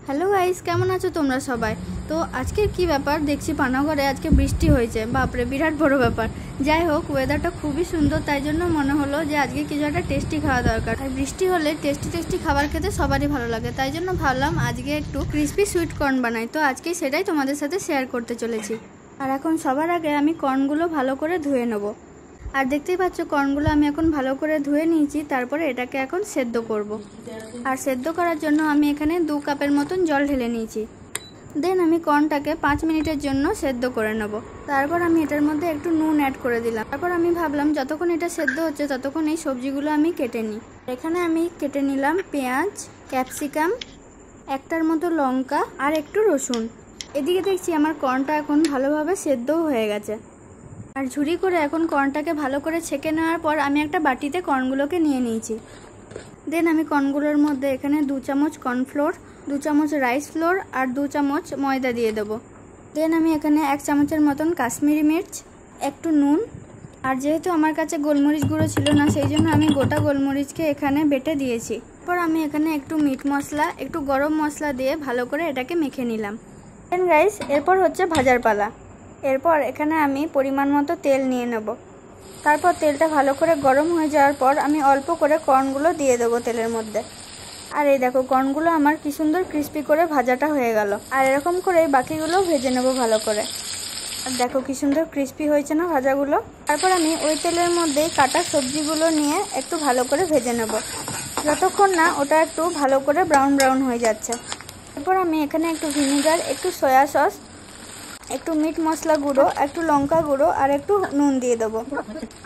Hello guys, কেমন আছো তোমরা সবাই? তো আজকে কি ব্যাপার দেখছি পানাগড়ে আজকে বৃষ্টি হয়েছে। বাপরে, বিরাট বড় ব্যাপার। যাই হোক, ওয়েদারটা খুবই সুন্দর, তাই জন্য মনে হলো যে আজকে কিছু একটা টেস্টি খাওয়া দরকার। আর বৃষ্টি হলে টেস্টি খাবার খেতে সবারই ভালো লাগে, তাই জন্য ভাবলাম আজকে একটু ক্রিস্পি সুইট কর্ন বানাই। তো আজকে সেটাই তোমাদের সাথে শেয়ার করতে চলেছি। আর এখন সবার আগে আমি কর্নগুলো ভালো করে ধুয়ে নেবো। আর দেখতেই পাচ্ছ কর্নগুলো আমি এখন ভালো করে ধুয়ে নিয়েছি। তারপরে এটাকে এখন সেদ্ধ করব। আর সেদ্ধ করার জন্য আমি এখানে 2 কাপের মতন জল ঢেলে নিয়েছি। দেন আমি কর্নটাকে 5 মিনিটের জন্য সেদ্ধ করে নেব। তারপর আমি এটার মধ্যে একটু নুন অ্যাড করে দিলাম। তারপর আমি ভাবলাম যতক্ষণ এটা সেদ্ধ হচ্ছে ততক্ষণ এই সবজিগুলো আমি কেটে নিই। এখানে আমি কেটে নিলাম পেঁয়াজ, ক্যাপসিকাম, একটার মতো লঙ্কা আর একটু রসুন। এদিকে দেখছি আমার কর্নটা এখন ভালোভাবে সেদ্ধও হয়ে গেছে। আর ঝুরি করে এখন কর্নটাকে ভালো করে ছেঁকে নেওয়ার পর আমি একটা বাটিতে কর্নগুলোকে নিয়ে নিয়েছি। দেন আমি কর্নগুলোর মধ্যে এখানে 2 চামচ কর্নফ্লোর, 2 চামচ রাইস ফ্লোর আর 2 চামচ ময়দা দিয়ে দেবো। দেন আমি এখানে 1 চামচের মতন কাশ্মীরি মির্চ, একটু নুন, আর যেহেতু আমার কাছে গোলমরিচ গুঁড়ো ছিল না সেই জন্য আমি গোটা গোলমরিচকে এখানে বেটে দিয়েছি। তারপর আমি এখানে একটু মিট মশলা, একটু গরম মশলা দিয়ে ভালো করে এটাকে মেখে নিলাম। দেন গাইস, এরপর হচ্ছে ভাজার পালা। এরপর এখানে আমি পরিমাণ মতো তেল নিয়ে নেব। তারপর তেলটা ভালো করে গরম হয়ে যাওয়ার পর আমি অল্প করে কর্নগুলো দিয়ে দেবো তেলের মধ্যে। আর এই দেখো কর্নগুলো আমার কি সুন্দর ক্রিস্পি করে ভাজাটা হয়ে গেল। আর এরকম করে বাকিগুলো ভেজে নেব ভালো করে। আর দেখো কি সুন্দর ক্রিস্পি হয়েছে না ভাজাগুলো। তারপর আমি ওই তেলের মধ্যে কাটা সবজিগুলো নিয়ে একটু ভালো করে ভেজে নেব, যতক্ষণ না ওটা একটু ভালো করে ব্রাউন হয়ে যাচ্ছে। তারপর আমি এখানে একটু ভিনেগার, একটু সয়া সস, একটু মিট মশলা গুঁড়ো, একটু লঙ্কা গুঁড়ো আর একটু নুন দিয়ে দেবো।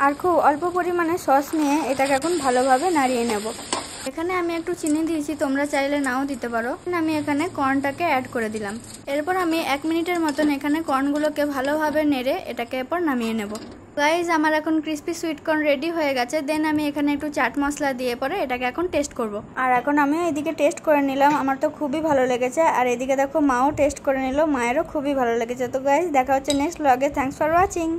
আর খুব অল্প পরিমাণে সস নিয়ে এটাকে এখন ভালোভাবে নাড়িয়ে নেব। এখানে আমি একটু চিনি দিয়েছি, তোমরা চাইলে নাও দিতে পারো। আমি এখানে কর্নটাকে অ্যাড করে দিলাম। এরপর আমি 1 মিনিটের মতন এখানে কর্নগুলোকে ভালোভাবে নেড়ে এটাকে এরপর নামিয়ে নেব। গাইজ, আমার এখন ক্রিস্পি সুইট কর্ন রেডি হয়ে গেছে। দেন আমি এখানে একটু চাট মশলা দিয়ে পরে এটাকে এখন টেস্ট করব। আর এখন আমি এদিকে টেস্ট করে নিলাম, আমার তো খুবই ভালো লেগেছে। আর এদিকে দেখো মাও টেস্ট করে নিল, মায়েরও খুবই ভালো লেগেছে। তো গাইজ, দেখা হচ্ছে নেক্সট ব্লগে। Thanks for watching.